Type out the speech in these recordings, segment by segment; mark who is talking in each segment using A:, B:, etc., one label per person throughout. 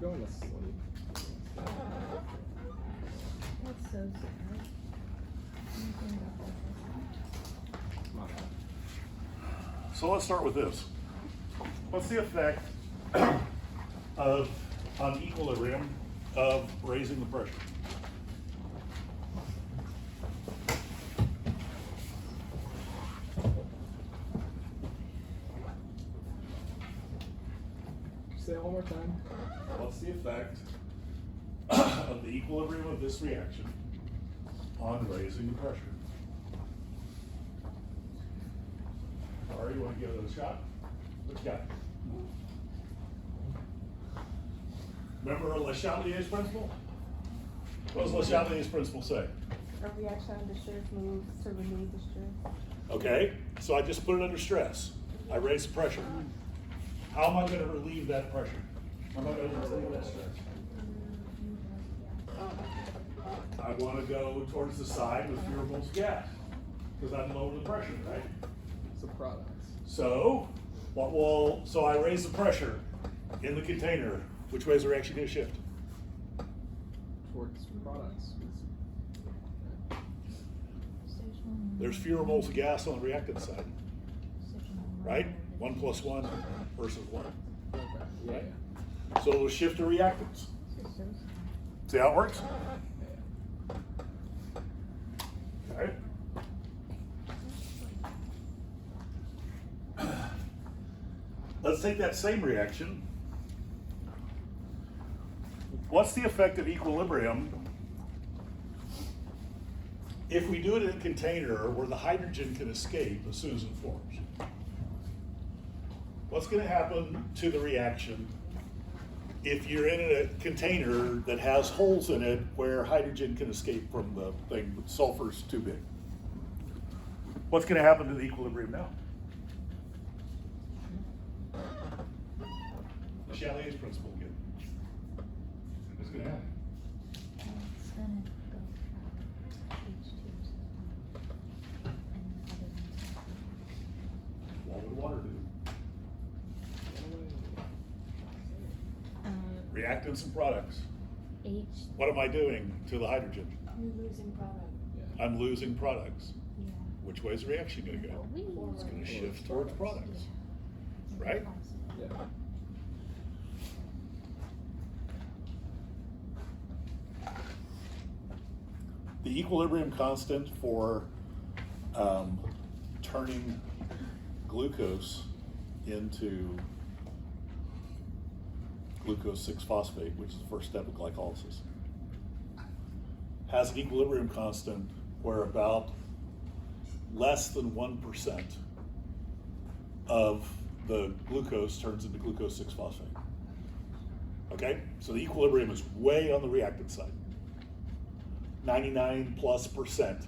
A: going to sleep.
B: That's so sad. Anything about that?
A: My bad.
C: So let's start with this. What's the effect of on equilibrium of raising the pressure?
A: Say it one more time.
C: What's the effect of the equilibrium of this reaction on raising the pressure? All right, you want to give it a shot? What you got? Remember Le Chatelier's principle? What does Le Chatelier's principle say?
D: A reaction under stress moves to relieve the stress.
C: Okay, so I just put it under stress. I raise the pressure. How am I going to relieve that pressure? How am I going to relieve that stress? I want to go towards the side with fewer moles of gas because I'm lowering the pressure, right?
A: It's a product.
C: So, so I raise the pressure in the container. Which way is the reaction going to shift?
A: Towards products.
C: There's fewer moles of gas on the reactant side, right? 1 + 1 versus 1.
A: Okay. Yeah.
C: So it'll shift the reactants. See how it works? Okay. Let's take that same reaction. What's the effect of equilibrium if we do it in a container where the hydrogen can escape as soon as it forms? What's going to happen to the reaction if you're in a container that has holes in it where hydrogen can escape from the thing, but sulfur's too big? What's going to happen to the equilibrium now? The Chalier's principle again. What's going to happen?
B: It's gonna go from H2 and
C: What would water do? Reactants and products.
B: H.
C: What am I doing to the hydrogen?
D: You're losing product.
A: Yeah.
C: I'm losing products.
B: Yeah.
C: Which way is the reaction going to go? It's going to shift towards products, right?
A: Yeah.
C: The equilibrium constant for turning glucose into glucose 6-phosphate, which is the first step of glycolysis, has an equilibrium constant where about less than 1% of the glucose turns into glucose 6-phosphate. Okay, so the equilibrium is way on the reactant side. 99+%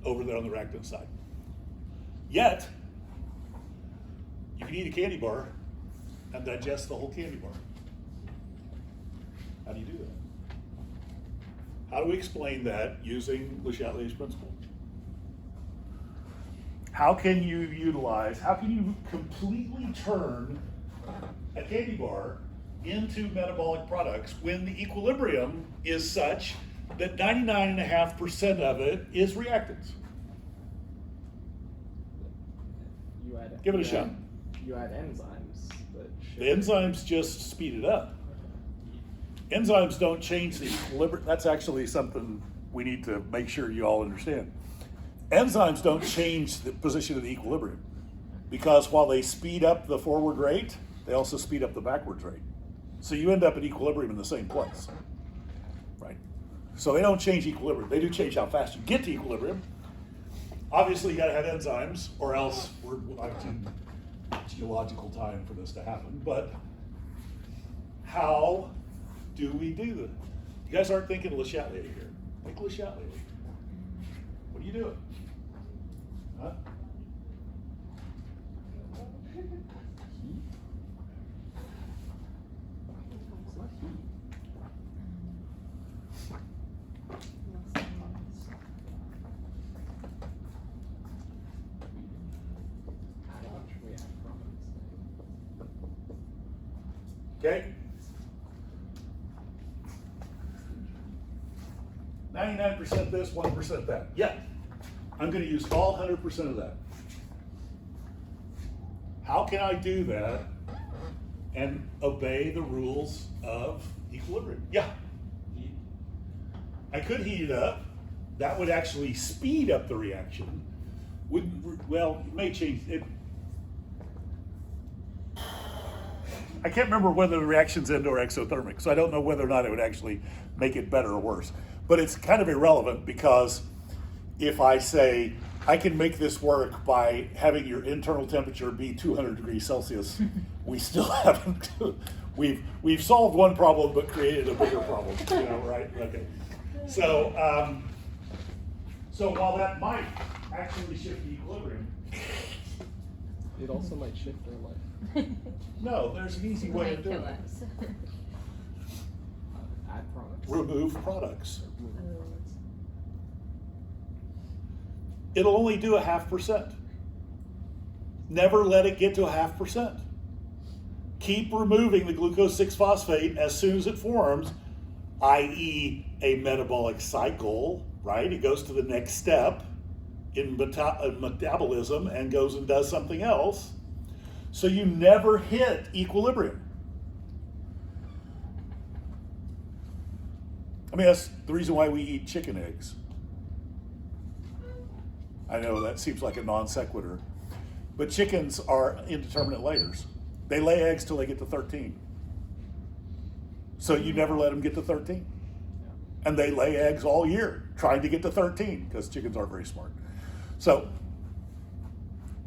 C: over there on the reactant side. Yet, you can eat a candy bar and digest the whole candy bar. How do you do that? How do we explain that using Le Chatelier's principle? How can you completely turn a candy bar into metabolic products when the equilibrium is such that 99.5% of it is reactants?
A: You add.
C: Give it a
A: you
C: shot.
A: add- You add enzymes that.
C: The enzymes just speed it up. Enzymes don't change the equilibrium. That's actually something we need to make sure you all understand. Enzymes don't change the position of the equilibrium because while they speed up the forward rate, they also speed up the backwards rate. So you end up at equilibrium in the same place, right? So they don't change equilibrium. They do change how fast you get to equilibrium. Obviously, you got to have enzymes, or else we're in geological time for this to happen. But how do we do that? You guys aren't thinking Le Chatelier here. Think Le Chatelier. What are you doing? Huh? Okay? 99% this, 1% that. Yeah, I'm going to use all 100% of that. How can I do that and obey the rules of equilibrium? Yeah. I could heat it up. That would actually speed up the reaction. Well, it may change it. I can't remember whether the reaction's endo or exothermic, so I don't know whether or not it would actually make it better or worse. But it's kind of irrelevant, because if I say I can make this work by having your internal temperature be 200 degrees Celsius, we still haven't. We've solved one problem but created a bigger problem. You know, right? Okay. So so while that might actually shift the equilibrium,
A: It also might shift their life.
C: no, there's an easy way of doing it.
A: Add products.
C: Remove products.
B: Oh,
C: It'll only do 0.5%. Never let it get to 0.5%. Keep removing the glucose 6-phosphate as soon as it forms, i.e. a metabolic cycle, right? It goes to the next step in metabolism and goes and does something else. So you never hit equilibrium. I mean, that's the reason why we eat chicken eggs. I know that seems like a non sequitur, but chickens are indeterminate layers. They lay eggs till they get to 13. So you never let them get to 13. And they lay eggs all year trying to get to 13, because chickens aren't very smart. So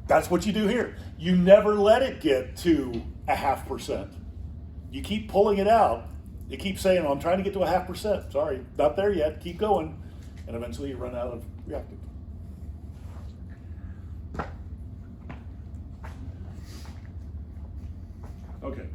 C: that's what you do here. You never let it get to 0.5%. You keep pulling it out. You keep saying, oh, I'm trying to get to 0.5%. Sorry, not there yet. Keep going. And eventually you run out of reactant. Okay.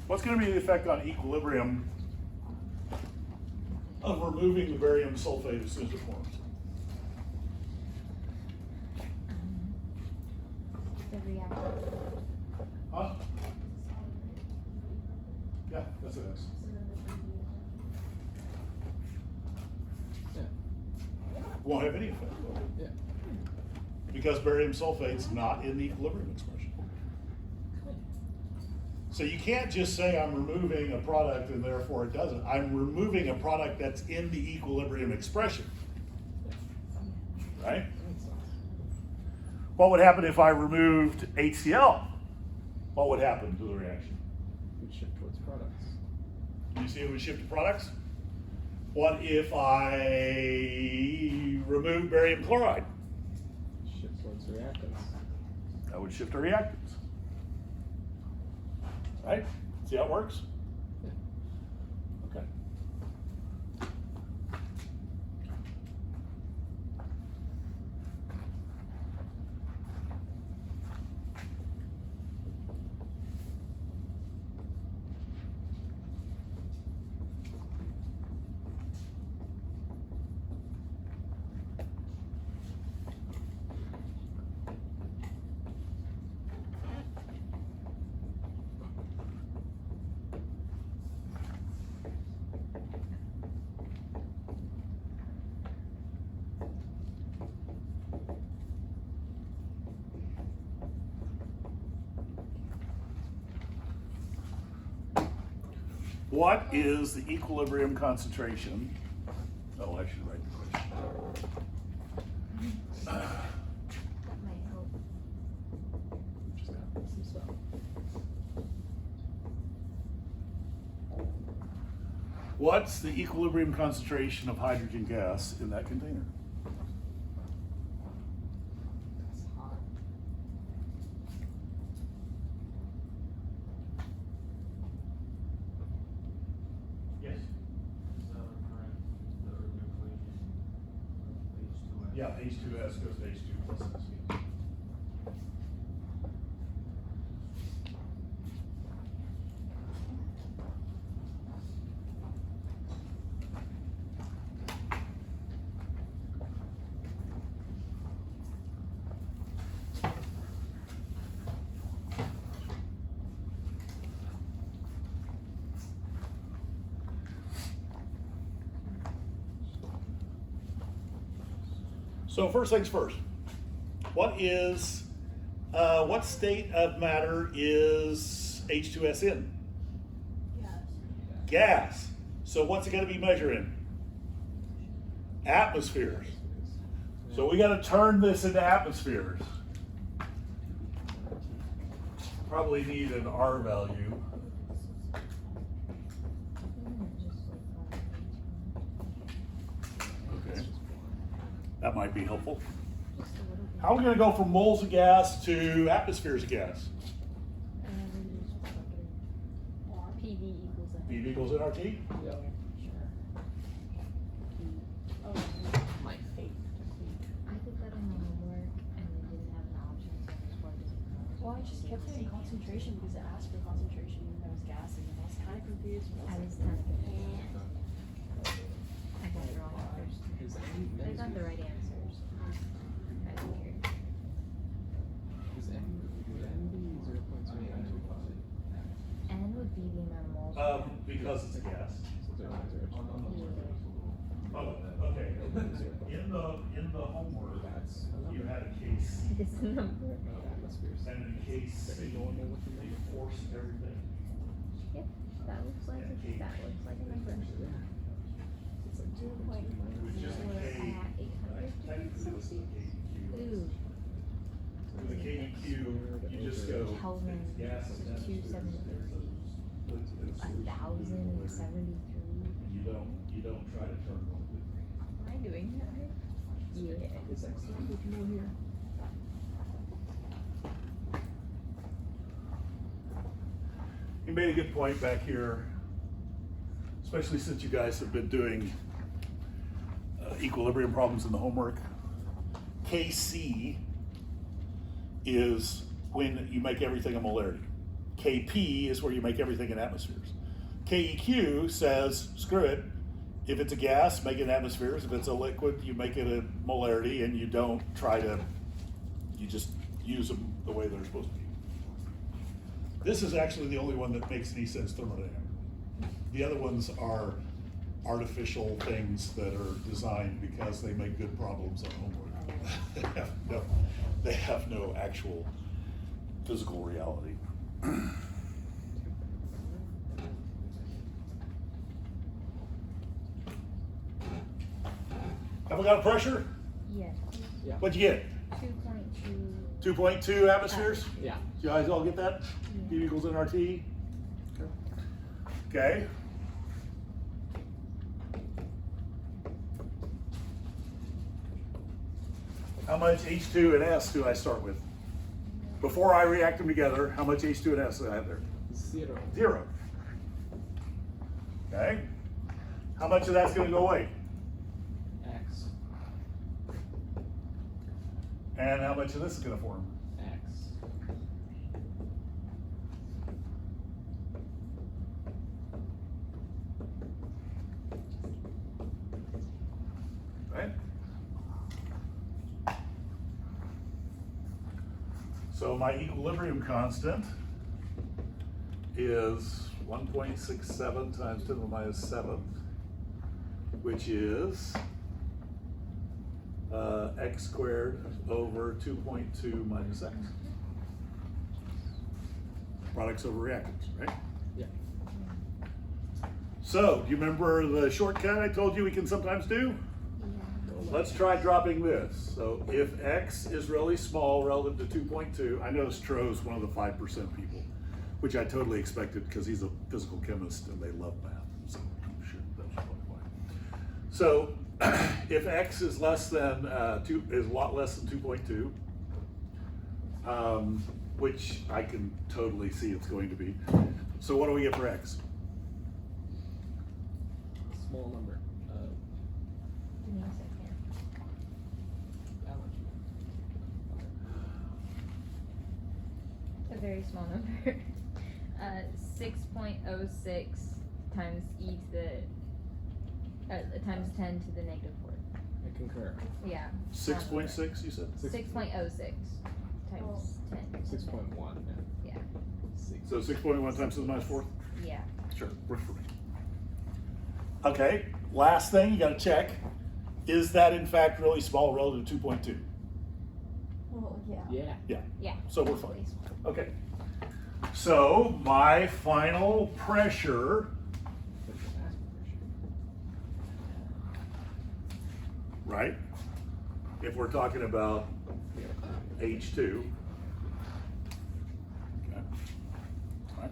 C: What's going to be the effect on equilibrium of removing the barium sulfate as soon as it forms?
B: the reaction.
C: Huh? Yeah, that's it.
A: Yeah.
C: Won't have any effect, will it?
A: Yeah.
C: Because barium sulfate's not in the equilibrium expression. So you can't just say I'm removing a product and therefore it doesn't. I'm removing a product that's in the equilibrium expression. Right?
A: That makes sense.
C: What would happen if I removed HCl? What would happen to the reaction?
A: Would shift towards products.
C: You see it would shift to products? What if I remove barium chloride?
A: Shift towards reactants.
C: That would shift to reactants. Right? See how it works?
A: Yeah.
C: Okay. What is the equilibrium concentration? Oh, I should write the question.
B: That might help.
A: Just add some stuff.
C: What's the equilibrium concentration of hydrogen gas in that container?
A: That's hot.
C: Yeah, H2S goes to H2 plus S. So first things first, what state of matter is H2S in? Gas. So what's it going to be measuring? Atmospheres. So we got to turn this into atmospheres. Probably need an R value. Okay. That might be helpful. How are we going to go from moles of gas to atmospheres of gas? PV equals nRT?
A: Yeah.
B: I did that in my homework and we didn't have an option, so I just plugged it in.
D: Well, I just kept saying concentration because it asked for concentration and there was gas and I was kind of confused.
B: I was kind of confused. I got it wrong at first.
A: Is
B: I got the right answers. I don't care.
A: Is N be 0.2825?
B: N would be the amount of moles.
C: Because it's a gas.
B: Yeah.
C: Oh, okay. In the homework, you had a case,
B: This number.
A: Atmospheres.
C: and in case
A: Very normal looking
C: you
A: number.
C: force everything.
B: Yep, that looks like a number.
A: It's like 2.2
C: Which is
B: We're
C: a K.
B: at 800 degrees
C: Technically, this is a
B: Celsius.
C: KEQ.
B: Ooh,
C: With a KEQ, you just go,
B: Kelvin,
C: it's gas and atmospheres.
B: 1,073.
C: You don't try to turn one.
B: Am I doing that right? Yeah.
A: Is X number more here?
C: You made a good point back here, especially since you guys have been doing equilibrium problems in the homework. Kc is when you make everything a molarity. Kp is where you make everything in atmospheres. Keq says, screw it, if it's a gas, make it in atmospheres. If it's a liquid, you make it a molarity, and you don't try to, you just use them the way they're supposed to be. This is actually the only one that makes any sense thermodynamically. The other ones are artificial things that are designed because they make good problems on homework. They have no actual physical reality. Have we got a pressure?
B: Yes.
A: Yeah.
C: What'd you get?
B: 2.2.
C: 2.2 atmospheres?
A: Yeah.
C: You guys all get that?
B: Yeah.
C: E equals nRT? Okay. How much H2 and S do I start with? Before I react them together, how much H2 and S do I have there?
A: 0.
C: 0. Okay. How much of that's going to go away?
A: X.
C: And how much of this is going to form?
A: X.
C: Right? So my equilibrium constant is 1.67 times 10 to the minus 7th, which is x squared over 2.2 minus x. Products over reactants, right?
A: Yeah.
C: So, do you remember the shortcut I told you we can sometimes do? Let's try dropping this. So if x is really small relative to 2.2, I know Stroh's one of the 5% people, which I totally expected because he's a physical chemist and they love math. So I'm sure that's probably why. So if x is less than is a lot less than 2.2, which I can totally see it's going to be. So what do we get for x?
A: Small number.
B: Give me a second. very small number. 6.06 times e to the times 10 to the -4.
A: I concur.
B: Yeah.
C: 6.6, you said?
B: 6.06 times 10.
A: 6.1.
B: Yeah.
C: So 6.1 times 10 to the -4?
B: Yeah.
C: Sure, works for me. Okay, last thing you gotta check. Is that in fact really small relative to 2.2?
D: Well, yeah.
A: Yeah.
C: Yeah,
B: Yeah.
C: so we're fine. Okay. So my final pressure, right? If we're talking about H2. Okay. All right.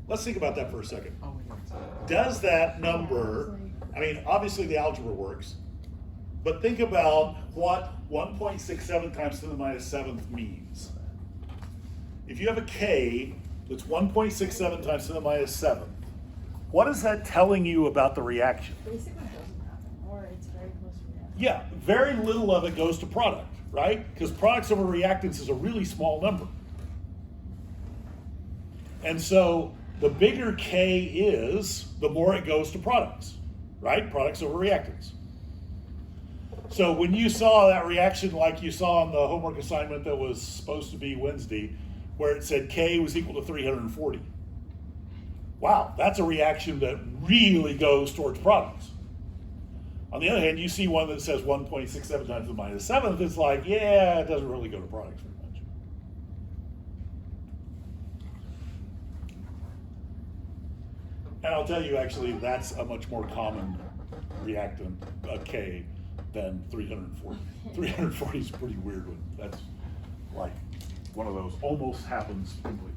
C: Let's think about that for a second.
A: Oh my God.
C: Does that number, I mean, obviously the algebra works, but think about what 1.67 times 10 to the -7th means. If you have a K that's 1.67 times 10 to the -7th, what is that telling you about the reaction?
D: Basically doesn't happen, or it's very close to reaction.
C: Yeah, very little of it goes to product, right? Because products over reactants is a really small number. And so the bigger K is, the more it goes to products, right? Products over reactants. So when you saw that reaction like you saw on the homework assignment that was supposed to be Wednesday, where it said K was equal to 340. Wow, that's a reaction that really goes towards products. On the other hand, you see one that says 1.67 times to the -7th, it's like, yeah, it doesn't really go to products very much. And I'll tell you, actually, that's a much more common reactant, a K, than 340. 340 is a pretty weird one. That's like one of those almost happens completely.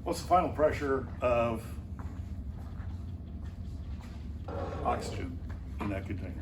C: What's the final pressure of oxygen in that container?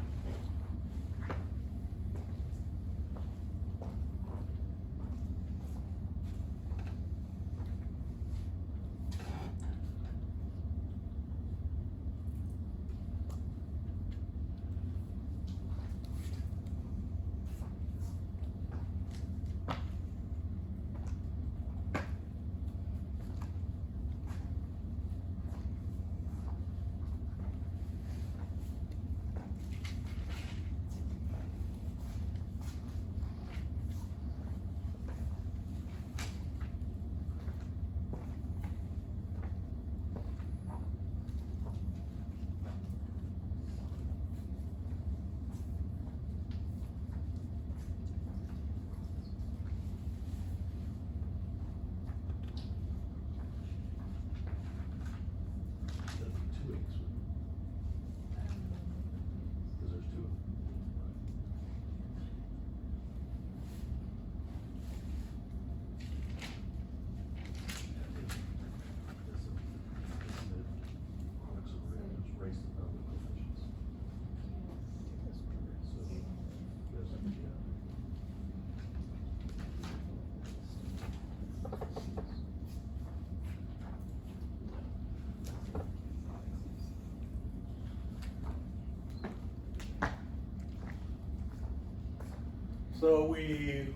C: So we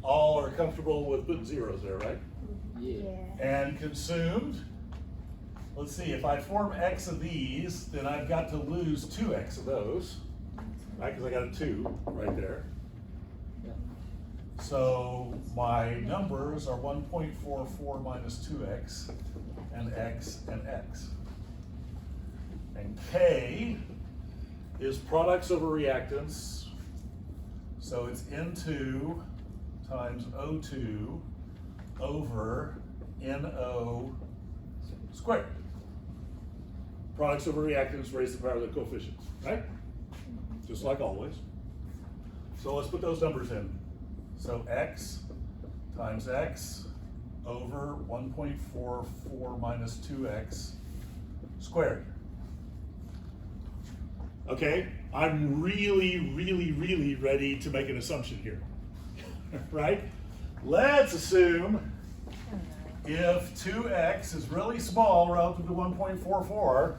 C: all are comfortable with putting zeros there, right?
A: Yeah.
C: And consumed, let's see, if I form X of these, then I've got to lose 2X of those, right? Because I got a 2 right there.
A: Yeah.
C: So my numbers are 1.44 minus 2X and X and X. And K is products over reactants. So it's N2 times O2 over NO squared. Products over reactants raise the power of the coefficients, right? Just like always. So let's put those numbers in. So X times X over 1.44 minus 2X squared. Okay, I'm really ready to make an assumption here, right? Let's assume if 2X is really small relative to 1.44,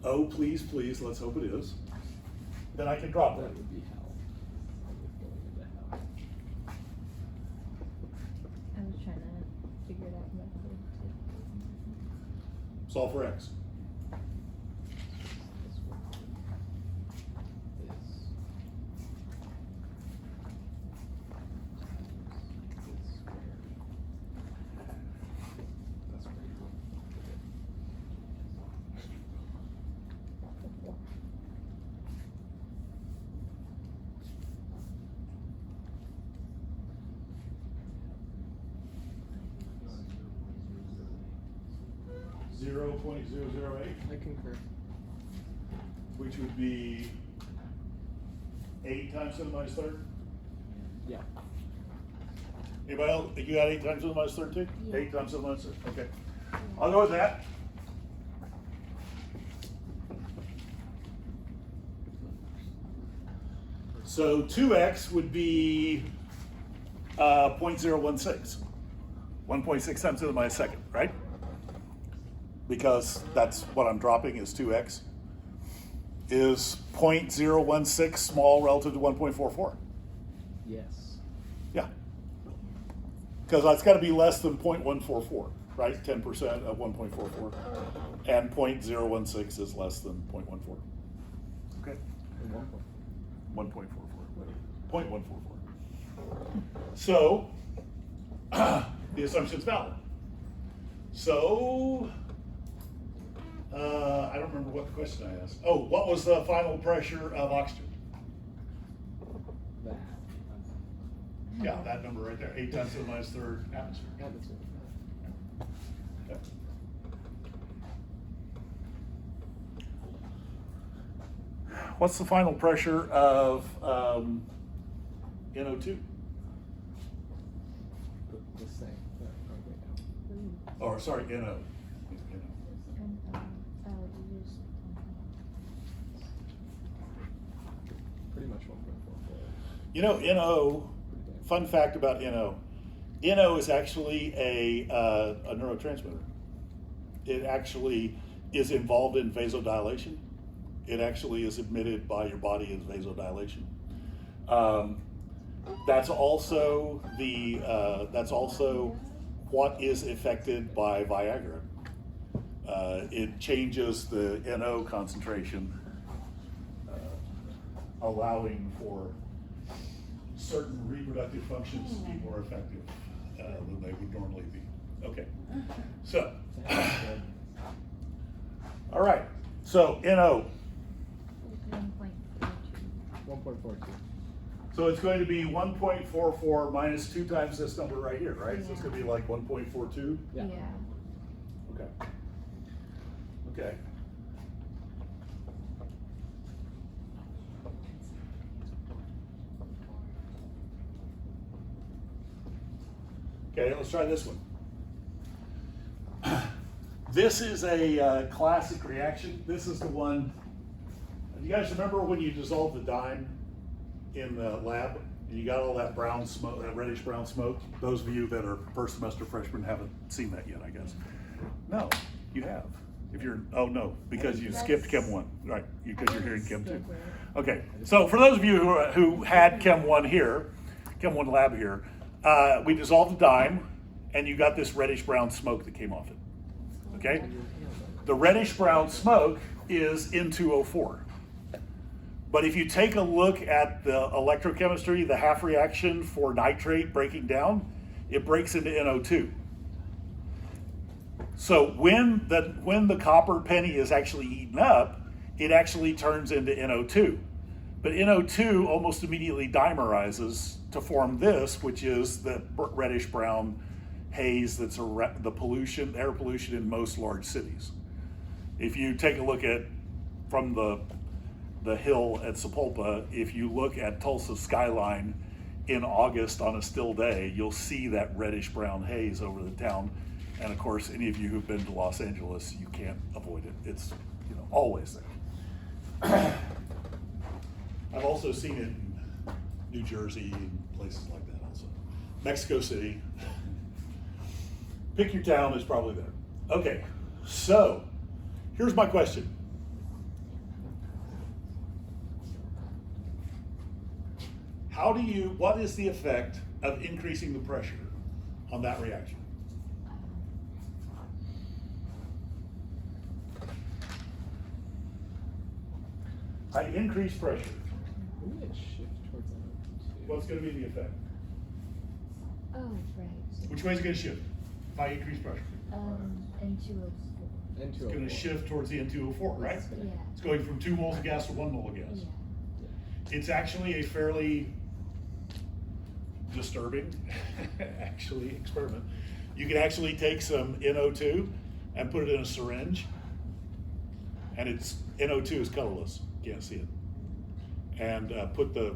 C: oh, please, let's hope it is, then I can drop
A: That
C: that.
A: would be hell. I would go into hell.
B: I was trying to figure it out in my head too.
C: Solve for X.
A: This one is this squared. That's pretty cool.
C: 0.008,
A: I concur.
C: which would be 8 times 10 to the minus third.
A: Yeah.
C: Anybody else? You got 8 times 10 to the minus third too?
B: Yeah.
C: 8 times 10 to the minus third. Okay. I'll go with that. So 2x would be 0.016. 1.6 times 10 to the minus second, right? Because that's what I'm dropping is 2x. Is 0.016 small relative to 1.44?
A: Yes.
C: Yeah. Because it's got to be less than 0.144, right? 10% of 1.44. And 0.016 is less than 0.14. Okay.
A: And
C: 1.44. 0.144. So, the assumption's valid. So, I don't remember what the question I asked. Oh, what was the final pressure of oxygen?
A: that.
C: Yeah, that number right there, 8 times 10 to the minus third atmosphere.
A: Atmosphere.
C: Okay. What's the final pressure of NO2?
A: The same. Okay, now.
C: Or sorry, NO.
B: And, you used,
A: Pretty much 1.44.
C: You know, NO, fun fact about NO. NO is actually a neurotransmitter. It actually is involved in vasodilation. It actually is emitted by your body as vasodilation. That's also what is affected by Viagra. It changes the NO concentration, allowing for certain reproductive functions to be more effective than they would normally be. Okay, so, all right, so NO.
B: 1.42.
A: 1.42.
C: So it's going to be 1.44 minus 2 times this number right here, right? So it's going to be like 1.42.
A: Yeah.
C: Okay. Okay. Okay, let's try this one. This is a classic reaction. This is the one. You guys remember when you dissolved the dime in the lab and you got all that brown smoke, that reddish brown smoke? Those of you that are first semester freshmen haven't seen that yet, I guess. No, you have. If you're, oh no, because you skipped Chem 1, right? Because you're here in Chem 2. Okay, so for those of you who had Chem 1 here, Chem 1 lab here, we dissolved the dime and you got this reddish brown smoke that came off it. Okay? The reddish brown smoke is N2O4. But if you take a look at the electrochemistry, the half reaction for nitrate breaking down, it breaks into NO2. So when the copper penny is actually eaten up, it actually turns into NO2. But NO2 almost immediately dimerizes to form this, which is the reddish brown haze that's the pollution, air pollution in most large cities. If you take a look at from the hill at Sepulpa, if you look at Tulsa's skyline in August on a still day, you'll see that reddish brown haze over the town. And of course, any of you who've been to Los Angeles, you can't avoid it. It's always there. I've also seen it in New Jersey and places like that also. Mexico City. Pick your town, it's probably there. Okay, so here's my question. What is the effect of increasing the pressure on that reaction? I increase pressure.
A: Wouldn't it shift towards NO2?
C: What's going to be the effect?
B: Oh, right.
C: Which way is it going to shift if I increase pressure?
B: N2O4.
C: It's going to shift towards the N2O4, right?
B: Yeah.
C: It's going from 2 moles of gas to 1 mole of gas.
B: Yeah.
C: It's actually a fairly disturbing experiment. You can actually take some NO2 and put it in a syringe, and NO2 is colorless, can't see it, and put the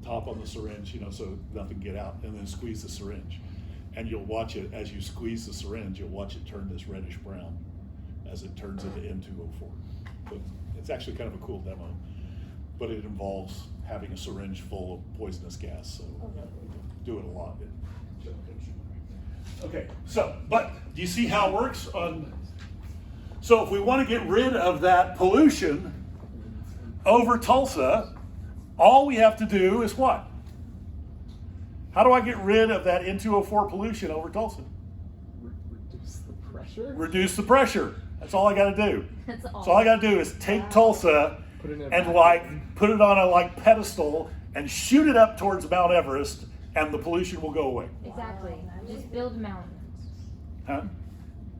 C: top on the syringe, so nothing get out, and then squeeze the syringe, and you'll watch it as you squeeze the syringe. You'll watch it turn this reddish brown as it turns into N2O4. But it's actually kind of a cool demo, but it involves having a syringe full of poisonous gas, so we do it a lot. Okay, but do you see how it works? So if we want to get rid of that pollution over Tulsa, all we have to do is what? How do I get rid of that N2O4 pollution over Tulsa?
A: Reduce the pressure?
C: Reduce the pressure. That's all I got to do.
B: That's all.
C: So all I got to do is take Tulsa
A: Put it in a
C: and
A: vacuum.
C: put it on a pedestal and shoot it up towards Mount Everest, and the pollution will go away.
B: Exactly. Just build mountains.
C: Huh?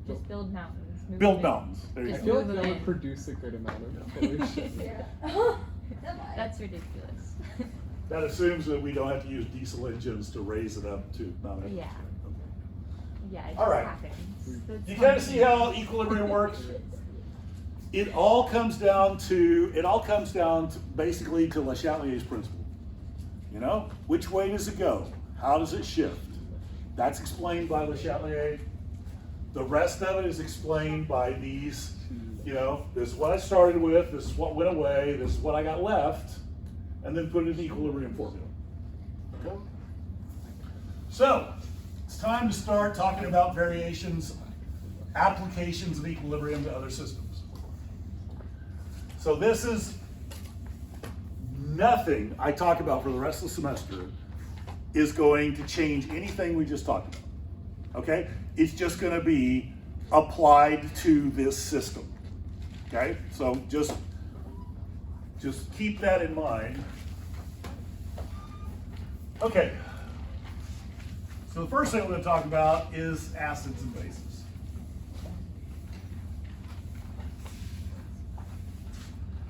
B: Just build mountains. Move
C: Build
B: them in.
C: mountains. There you
B: Just
A: I
C: go.
A: feel like
B: move
A: that
B: them
A: would
B: in.
A: produce a good amount of pollution.
B: That's ridiculous.
C: That assumes that we don't have to use diesel engines to raise it up to Mount Everest.
B: Yeah. Yeah, it
C: All
B: just
C: right.
B: happens. That's
C: You kind of
B: fine.
C: see how equilibrium works? It all comes down to basically to Le Chatelier's principle. Which way does it go? How does it shift? That's explained by Le Chatelier. The rest of it is explained by these, this is what I started with, this is what went away, this is what I got left, and then put it in the equilibrium formula. Okay? So, it's time to start talking about variations, applications of equilibrium to other systems. So this is nothing I talk about for the rest of the semester is going to change anything we just talked about. Okay? It's just going to be applied to this system. Okay? So just keep that in mind. Okay. So the first thing we're going to talk about is acids and bases.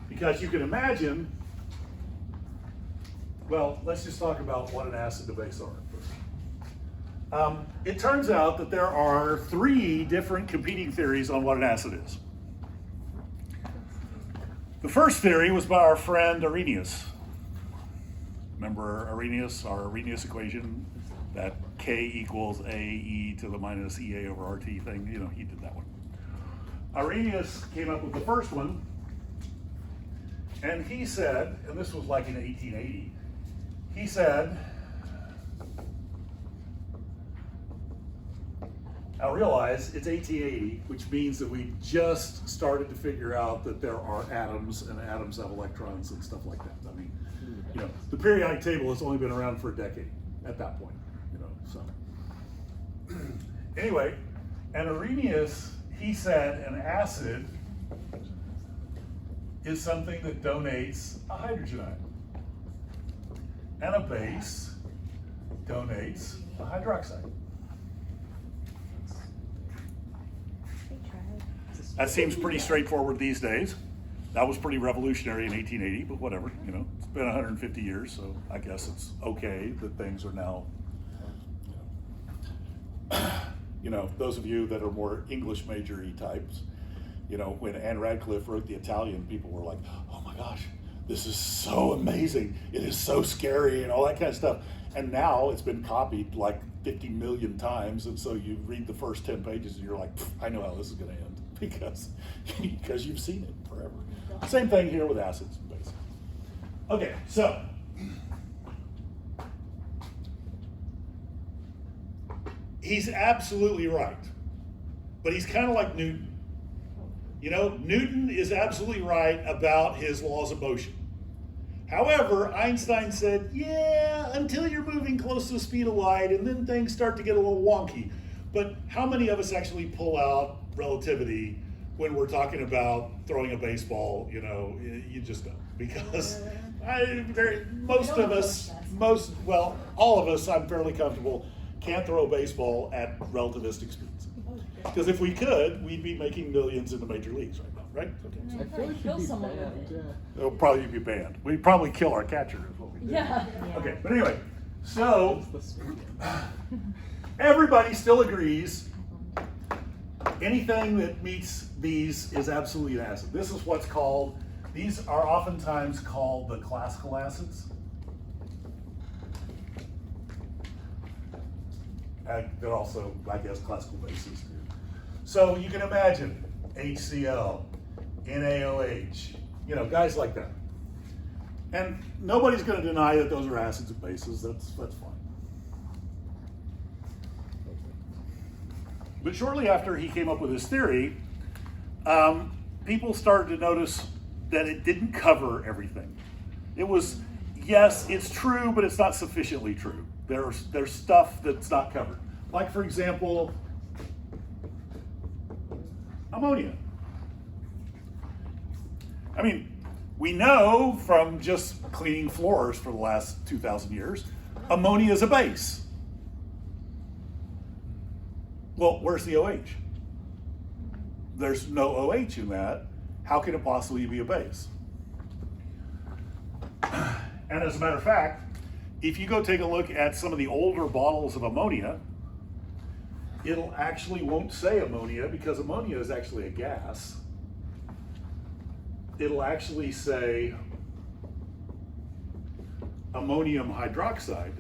C: Because you can imagine, well, let's just talk about what an acid and a base are first. It turns out that there are 3 different competing theories on what an acid is. The first theory was by our friend Arrhenius. Remember Arrhenius, our Arrhenius equation, that K equals AE to the minus EA over RT thing? He did that one. Arrhenius came up with the first one, and he said, and this was like in 1880, he said, now realize it's 1880, which means that we just started to figure out that there are atoms, and atoms have electrons and stuff like that. I mean, the periodic table has only been around for a decade at that point, so. Anyway, and Arrhenius, he said an acid is something that donates a hydrogen atom, and a base donates a hydroxide. That seems pretty straightforward these days. That was pretty revolutionary in 1880, but whatever, you know, it's been 150 years, so I guess it's okay that things are now, you know, those of you that are more English major-y types, you know, when Anne Radcliffe wrote The Italian, people were like, oh my gosh, this is so amazing. It is so scary and all that kind of stuff. And now it's been copied like 50 million times. And so you read the first 10 pages and you're like, I know how this is going to end because you've seen it forever. Same thing here with acids and bases. Okay, so he's absolutely right, but he's kind of like Newton. You know, Newton is absolutely right about his laws of motion. However, Einstein said, yeah, until you're moving close to the speed of light, and then things start to get a little wonky. But how many of us actually pull out relativity when we're talking about throwing a baseball? You know, you just don't. Because all of us, I'm fairly comfortable, can't throw a baseball at relativistic speeds. Because if we could, we'd be making millions in the major leagues right now, right? Okay.
A: I feel like
D: Kill
A: you'd be
D: someone with
A: banned,
D: it.
A: yeah.
C: It'll probably be banned. We'd probably kill our catcher is what we do.
D: Yeah.
C: Okay, but anyway, so
A: That's the speed.
C: everybody still agrees anything that meets these is absolutely an acid. This is what's called, these are oftentimes called the classical acids. And they're also, I guess, classical bases. So you can imagine HCl, NaOH, you know, guys like that. And nobody's going to deny that those are acids and bases. That's fine. But shortly after he came up with his theory, people started to notice that it didn't cover everything. It was, yes, it's true, but it's not sufficiently true. There's stuff that's not covered. Like, for example, ammonia. I mean, we know from just cleaning floors for the last 2,000 years, ammonia is a base. Well, where's the OH? There's no OH in that. How can it possibly be a base? And as a matter of fact, if you go take a look at some of the older bottles of ammonia, it'll actually won't say ammonia because ammonia is actually a gas. It'll actually say ammonium hydroxide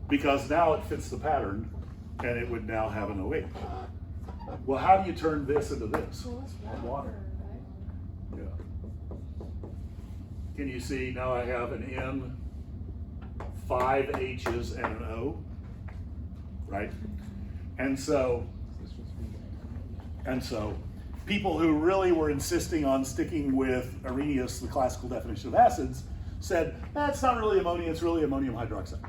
C: because now it fits the pattern and it would now have an OH. Well, how do you turn this into this?
D: Well, it's
C: Water.
D: right?
C: Yeah. Can you see now I have an N, 5 H's and an O, right? And so people who really were insisting on sticking with Arrhenius, the classical definition of acids, said, that's not really ammonia, it's really ammonium hydroxide.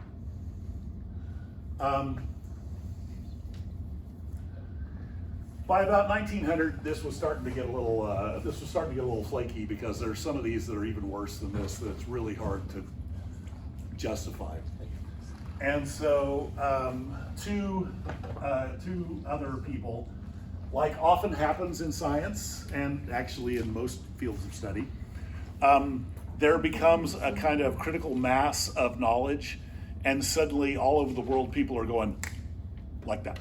C: By about 1900, this was starting to get a little flaky because there's some of these that are even worse than this that's really hard to justify. And so two other people, like often happens in science and actually in most fields of study, there becomes a kind of critical mass of knowledge, and suddenly all over the world people are going like that.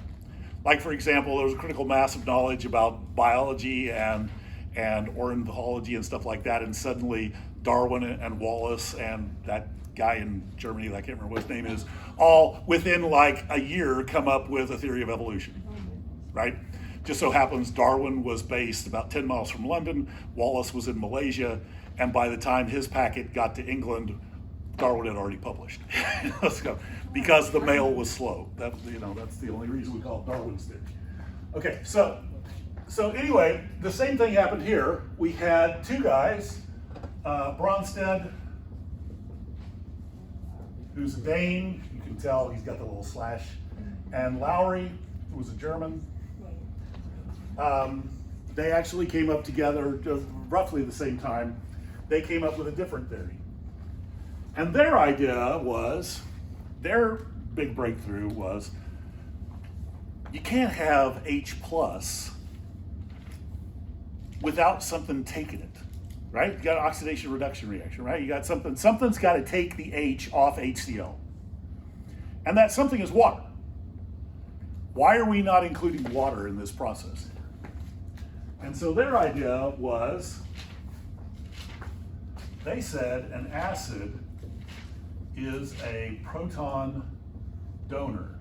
C: Like, for example, there was a critical mass of knowledge about biology and ornithology and stuff like that, and suddenly Darwin and Wallace and that guy in Germany that I can't remember what his name is, all within like a year come up with a theory of evolution, right? Just so happens Darwin was based about 10 miles from London, Wallace was in Malaysia, and by the time his packet got to England, Darwin had already published. Let's go. Because the mail was slow. That's the only reason we call it Darwin's theory. Okay, so anyway, the same thing happened here. We had two guys, Bronsted, who's a Dane, you can tell he's got the little slash, and Lowry, who was a German. They actually came up together just roughly the same time. They came up with a different theory. And their idea was, their big breakthrough was, you can't have H plus without something taking it, right? You got an oxidation reduction reaction, right? You got something's got to take the H off HCl. And that something is water. Why are we not including water in this process? And so their idea was, they said an acid is a proton donor.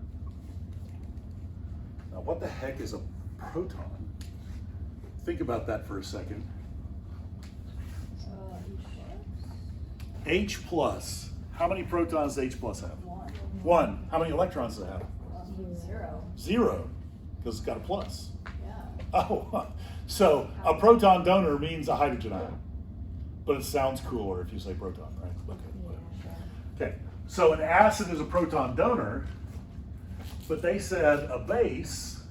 C: Now, what the heck is a proton? Think about that for a second. H plus. How many protons does H plus have? One. How many electrons does it have?
D: 0.
C: 0, because it's got a plus.
D: Yeah.
C: Oh, so a proton donor means a hydrogen atom. But it sounds cooler if you say proton, right? Okay. Okay, so an acid is a proton donor, but they said a base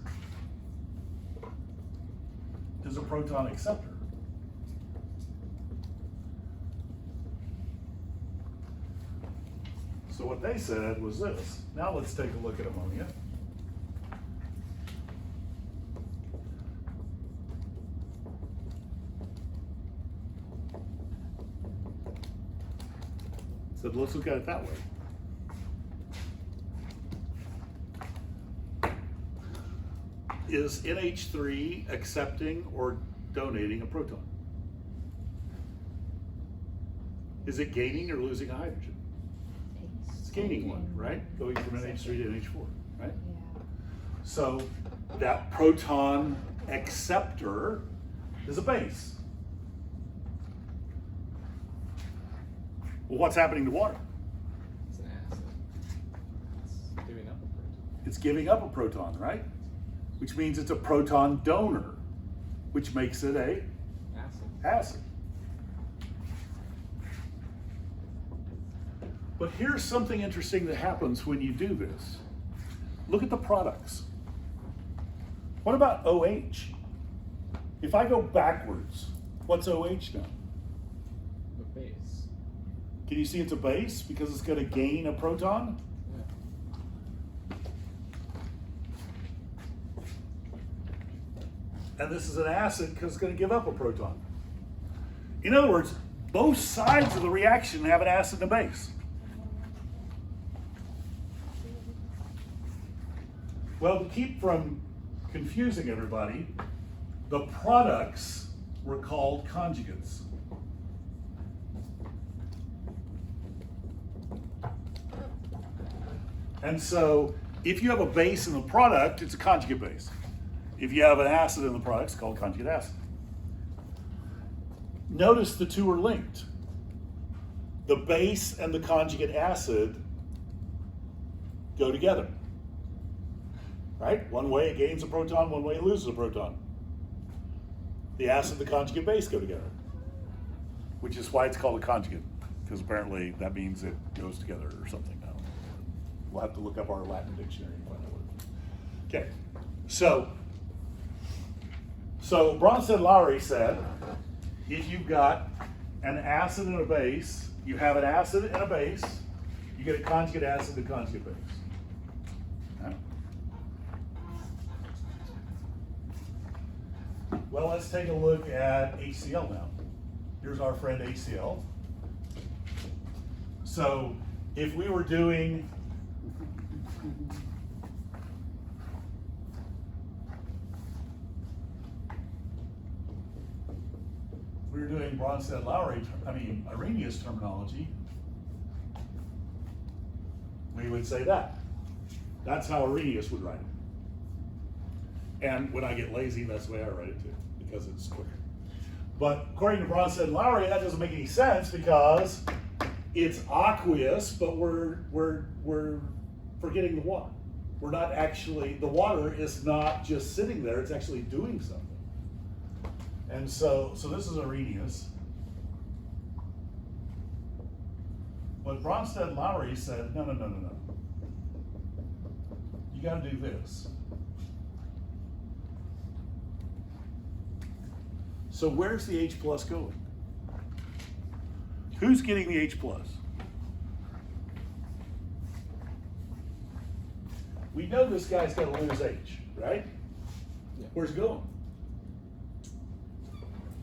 C: is a proton acceptor. So what they said was this. Now let's take a look at ammonia. So let's look at it that way. Is NH3 accepting or donating a proton? Is it gaining or losing a hydrogen? It's gaining one, right? Going from NH3 to NH4, right?
B: Yeah.
C: So that proton acceptor is a base. Well, what's happening to water?
A: It's an acid. It's giving up a proton.
C: It's giving up a proton, right? Which means it's a proton donor, which makes it a
A: Acid.
C: acid. But here's something interesting that happens when you do this. Look at the products. What about OH? If I go backwards, what's OH now?
A: The base.
C: Can you see it's a base because it's going to gain a proton?
A: Yeah.
C: And this is an acid because it's going to give up a proton. In other words, both sides of the reaction have an acid and a base. Well, to keep from confusing everybody, the products were called conjugates. And so if you have a base in the product, it's a conjugate base. If you have an acid in the product, it's called conjugate acid. Notice the two are linked. The base and the conjugate acid go together. Right? One way it gains a proton, one way it loses a proton. The acid and the conjugate base go together, which is why it's called a conjugate, because apparently that means it goes together or something. Now, we'll have to look up our Latin dictionary and find out what it is. Okay, so Bronsted-Lowry said, if you've got an acid and a base, you have an acid and a base, you get a conjugate acid and conjugate base. Okay. Well, let's take a look at HCl now. Here's our friend HCl. So if we were doing Bronsted-Lowry, Arrhenius terminology, we would say that. That's how Arrhenius would write it. And when I get lazy, that's the way I write it too, because it's quicker. But according to Bronsted-Lowry, that doesn't make any sense because it's aqueous, but we're forgetting the water. We're not actually, the water is not just sitting there, it's actually doing something. And so this is Arrhenius. But Bronsted-Lowry said, no. You got to do this. So where's the H plus going? Who's getting the H plus? We know this guy's got to lose H, right?
A: Yeah.
C: Where's it going?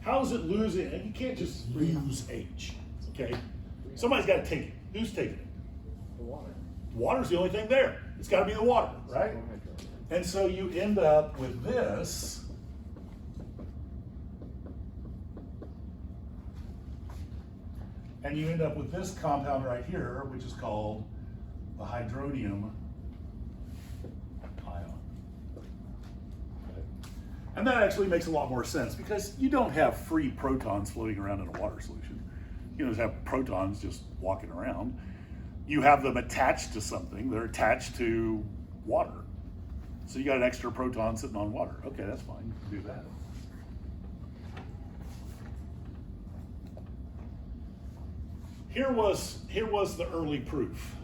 C: How is it losing? And you can't just lose H, okay? Somebody's got to take it. Who's taking it?
A: The water.
C: Water's the only thing there. It's got to be the water, right?
A: Carbohydrate.
C: And so you end up with this. And you end up with this compound right here, which is called the hydronium ion. Okay. And that actually makes a lot more sense because you don't have free protons floating around in a water solution. You don't have protons just walking around. You have them attached to something. They're attached to water. So you got an extra proton sitting on water. Okay, that's fine. You can do that. Here was the early proof.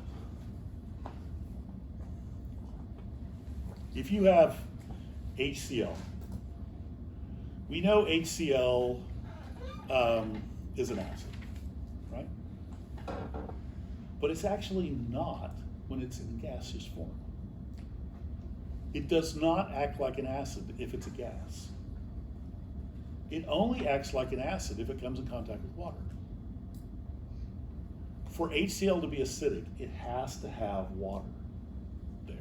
C: If you have HCl, we know HCl is an acid, right? But it's actually not when it's in gaseous form. It does not act like an acid if it's a gas. It only acts like an acid if it comes in contact with water. For HCl to be acidic, it has to have water there,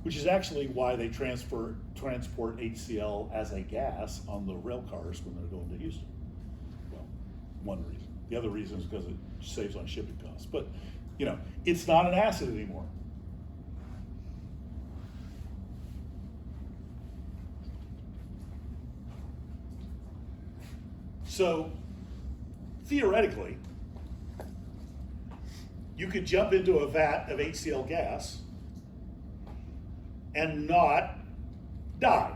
C: which is actually why they transport HCl as a gas on the rail cars when they're going to Houston. Well, one reason. The other reason is because it saves on shipping costs. But, you know, it's not an acid anymore. So, theoretically, you could jump into a vat of HCl gas and not die,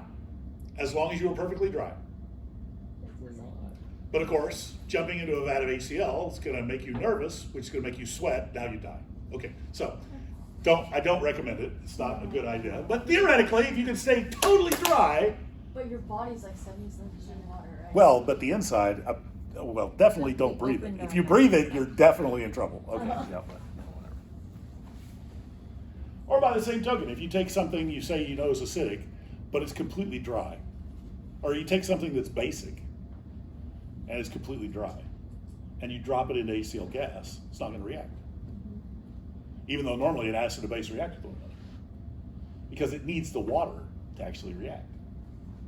C: as long as you were perfectly dry.
A: We're not.
C: But of course, jumping into a vat of HCl is going to make you nervous, which is going to make you sweat. Now you die. Okay, so I don't recommend it. It's not a good idea. But theoretically, if you can stay totally dry.
D: But your body's like 77% water, right?
C: Well, but the inside, well, definitely don't breathe it. If you breathe it, you're definitely in trouble. Okay, yeah, but whatever. Or by the same token, if you take something you say you know is acidic, but it's completely dry, or you take something that's basic and it's completely dry, and you drop it into HCl gas, it's not going to react. Even though normally an acid and a base react with one another, because it needs the water to actually react,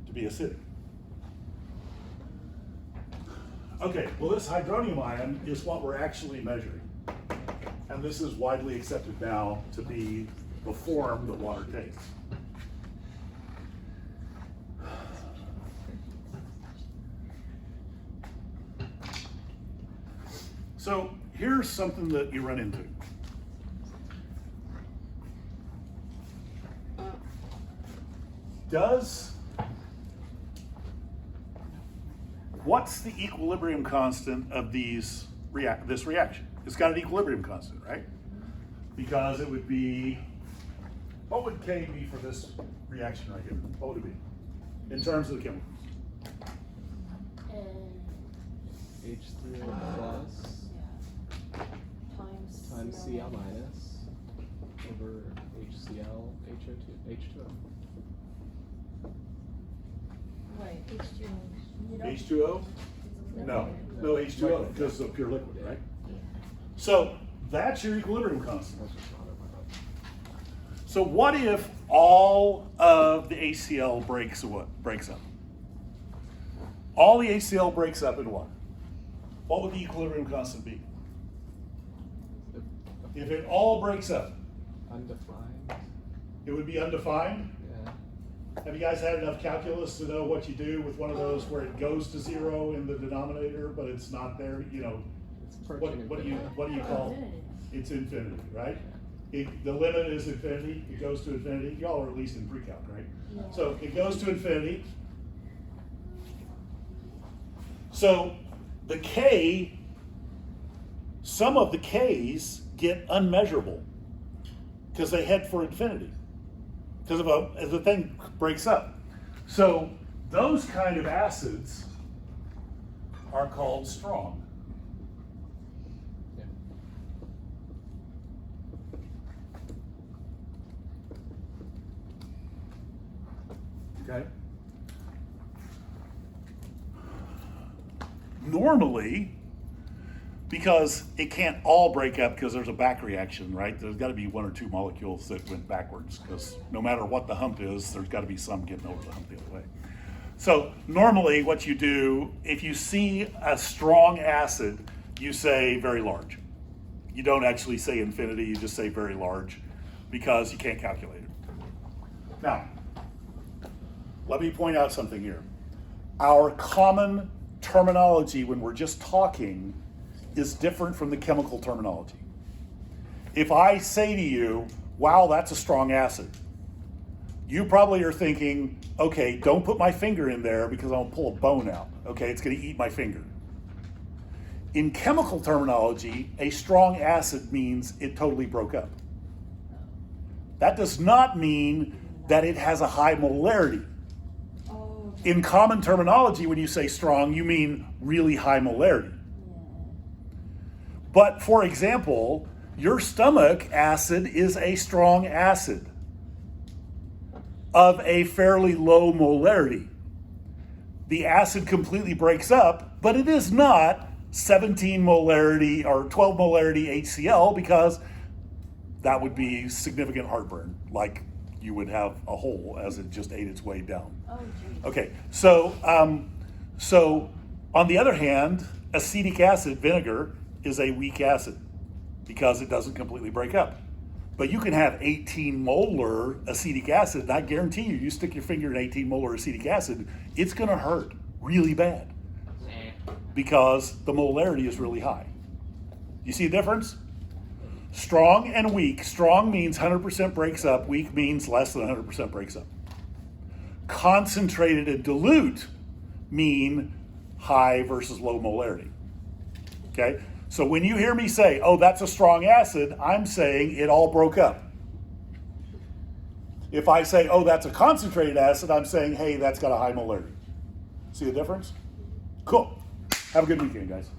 C: to be acidic. Okay, well, this hydronium ion is what we're actually measuring. And this is widely accepted now to be the form that water takes. So here's something that you run into. What's the equilibrium constant of this reaction? It's got an equilibrium constant, right? Because it would be, what would K be for this reaction right here? What would it be in terms of the chemicals?
A: H3O plus
D: Times
A: times Cl minus over HCl H2O.
D: Wait, H2O. You don't-
C: H2O? No, H2O, because it's a pure liquid, right? So that's your equilibrium constant. So what if all of the HCl breaks up? All the HCl breaks up in what? What would the equilibrium constant be? If it all breaks up,
A: Undefined.
C: it would be undefined?
A: Yeah.
C: Have you guys had enough calculus to know what you do with one of those where it goes to zero in the denominator, but it's not there? You know,
A: It's
C: what do you call it?
D: Infinity.
C: It's infinity, right? The limit is infinity. It goes to infinity. Y'all are at least in pre-calc, right?
D: Yeah.
C: So it goes to infinity. So the K, some of the Ks get unmeasurable because they head for infinity because as the thing breaks up. So those kind of acids are called strong.
A: Yeah.
C: Okay. normally, because it can't all break up because there's a back reaction, right? There's got to be one or two molecules that went backwards, because no matter what the hump is, there's got to be some getting over the hump the other way. So normally what you do, if you see a strong acid, you say very large. You don't actually say infinity, you just say very large, because you can't calculate it. Now, let me point out something here. Our common terminology when we're just talking is different from the chemical terminology. If I say to you, wow, that's a strong acid, you probably are thinking, okay, don't put my finger in there because I'll pull a bone out. Okay, it's gonna eat my finger. In chemical terminology, a strong acid means it totally broke up. That does not mean that it has a high molarity.
D: Oh,
C: In common terminology, when you say strong, you mean really high molarity. But for example, your stomach acid is a strong acid of a fairly low molarity. The acid completely breaks up, but it is not 17 molarity or 12 molarity HCl, because that would be significant heartburn, like you would have a hole as it just ate its way down.
D: oh, geez.
C: Okay, so on the other hand, acetic acid, vinegar, is a weak acid because it doesn't completely break up. But you can have 18 molar acetic acid, and I guarantee you, you stick your finger in 18 molar acetic acid, it's gonna hurt really bad because the molarity is really high. You see a difference? Strong and weak. Strong means 100% breaks up, weak means less than 100% breaks up. Concentrated and dilute mean high versus low molarity. Okay? So when you hear me say, oh, that's a strong acid, I'm saying it all broke up. If I say, oh, that's a concentrated acid, I'm saying, hey, that's got a high molarity. See the difference? Cool. Have a good weekend, guys.